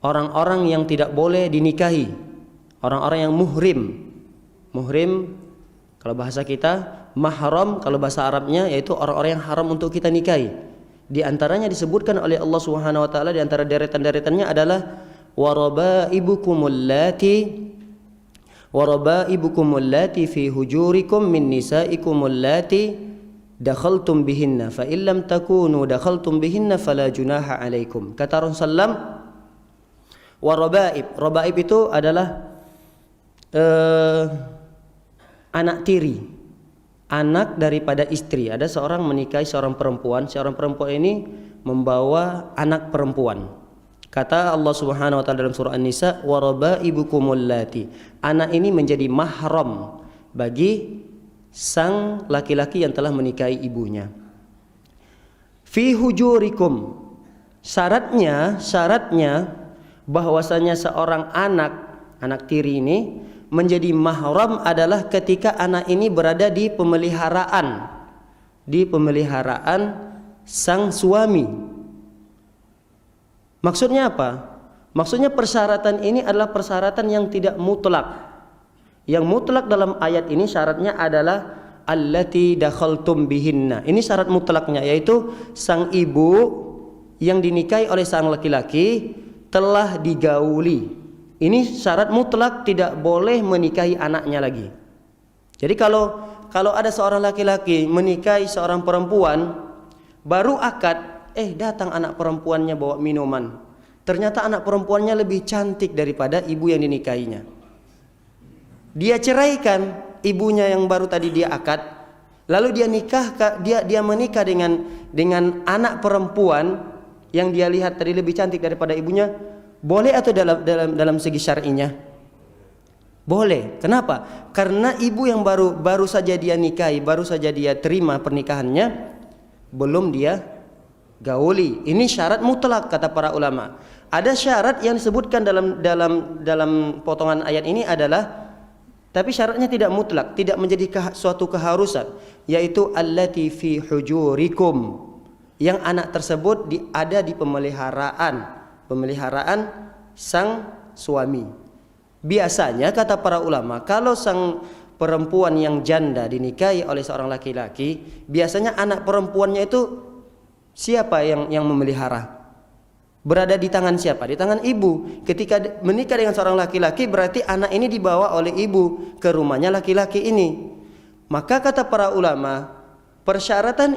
orang-orang yang tidak boleh dinikahi, orang-orang yang muhrim. Muhrim kalau bahasa kita, mahram kalau bahasa Arabnya, yaitu orang-orang yang haram untuk kita nikahi. Di antaranya disebutkan oleh Allah Subhanahu wa taala, di antara deretan-deretannya adalah warabaibukumul lati fi hujurikum min nisaikumul lati dakhaltum bihinna fa illam takunu dakhaltum bihinna fala junaha alaikum. Kata Rasulullah, warabaib, rabaib itu adalah anak tiri, anak daripada istri. Ada seorang menikahi seorang perempuan ini membawa anak perempuan. Kata Allah Subhanahu wa taala dalam surah An-Nisa, warabaibukumul lati, anak ini menjadi mahram bagi sang laki-laki yang telah menikahi ibunya. Fi hujurikum, syaratnya bahwasanya seorang anak tiri ini menjadi mahram adalah ketika anak ini berada di pemeliharaan sang suami. Maksudnya apa? Maksudnya persyaratan ini adalah persyaratan yang tidak mutlak. Yang mutlak dalam ayat ini syaratnya adalah allati dakhaltum bihinna. Ini syarat mutlaknya, yaitu sang ibu yang dinikahi oleh sang laki-laki telah digauli. Ini syarat mutlak, tidak boleh menikahi anaknya lagi. Jadi kalau ada seorang laki-laki menikahi seorang perempuan, baru akad, datang anak perempuannya bawa minuman. Ternyata anak perempuannya lebih cantik daripada ibu yang dinikahinya. Dia ceraikan ibunya yang baru tadi dia akad, lalu dia menikah dengan anak perempuan yang dia lihat tadi lebih cantik daripada ibunya. Boleh atau dalam segi syar'inya? Boleh. Kenapa? Karena ibu yang baru saja dia nikahi, baru saja dia terima pernikahannya, belum dia gauli. Ini syarat mutlak kata para ulama. Ada syarat yang disebutkan dalam potongan ayat ini adalah, tapi syaratnya tidak mutlak, tidak menjadi suatu keharusan, yaitu allati fi hujurikum, yang anak tersebut ada di pemeliharaan sang suami. Biasanya kata para ulama, kalau sang perempuan yang janda dinikahi oleh seorang laki-laki, biasanya anak perempuannya itu siapa yang memelihara? Berada di tangan siapa? Di tangan ibu. Ketika menikah dengan seorang laki-laki, berarti anak ini dibawa oleh ibu ke rumahnya laki-laki ini. Maka kata para ulama, persyaratan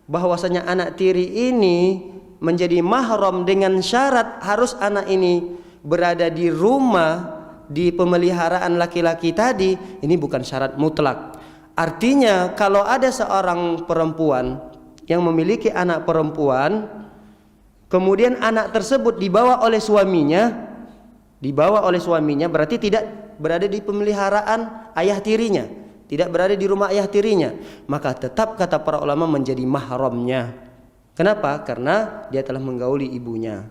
bahwasanya anak tiri ini menjadi mahram dengan syarat harus anak ini berada di rumah, di pemeliharaan laki-laki tadi, ini bukan syarat mutlak. Artinya kalau ada seorang perempuan yang memiliki anak perempuan, kemudian anak tersebut dibawa oleh suaminya, berarti tidak berada di pemeliharaan ayah tirinya, tidak berada di rumah ayah tirinya, maka tetap kata para ulama menjadi mahramnya. Kenapa? Karena dia telah menggauli ibunya.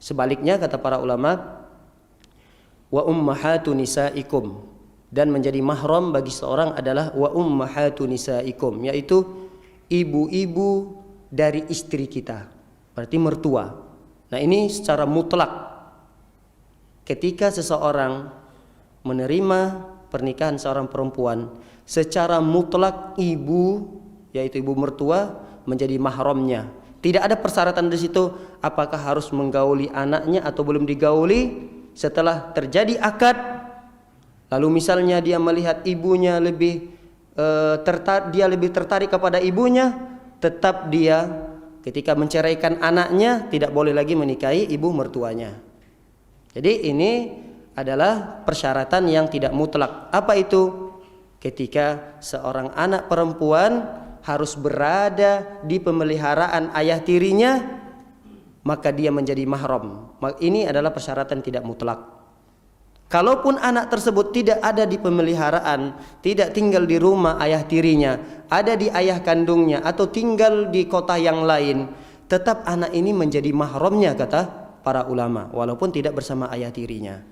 Sebaliknya kata para ulama, wa ummahatu nisaikum, dan menjadi mahram bagi seorang adalah wa ummahatu nisaikum, yaitu ibu-ibu dari istri kita, berarti mertua. Nah, ini secara mutlak. Ketika seseorang menerima pernikahan seorang perempuan, secara mutlak ibu, yaitu ibu mertua, menjadi mahramnya. Tidak ada persyaratan di situ apakah harus menggauli anaknya atau belum digauli. Setelah terjadi akad, lalu misalnya dia melihat ibunya lebih tertarik kepada ibunya, tetap dia ketika menceraikan anaknya tidak boleh lagi menikahi ibu mertuanya. Jadi ini adalah persyaratan yang tidak mutlak. Apa itu? Ketika seorang anak perempuan harus berada di pemeliharaan ayah tirinya, maka dia menjadi mahram. Ini adalah persyaratan tidak mutlak. Kalaupun anak tersebut tidak ada di pemeliharaan, tidak tinggal di rumah ayah tirinya, ada di ayah kandungnya atau tinggal di kota yang lain, tetap anak ini menjadi mahramnya kata para ulama, walaupun tidak bersama ayah tirinya.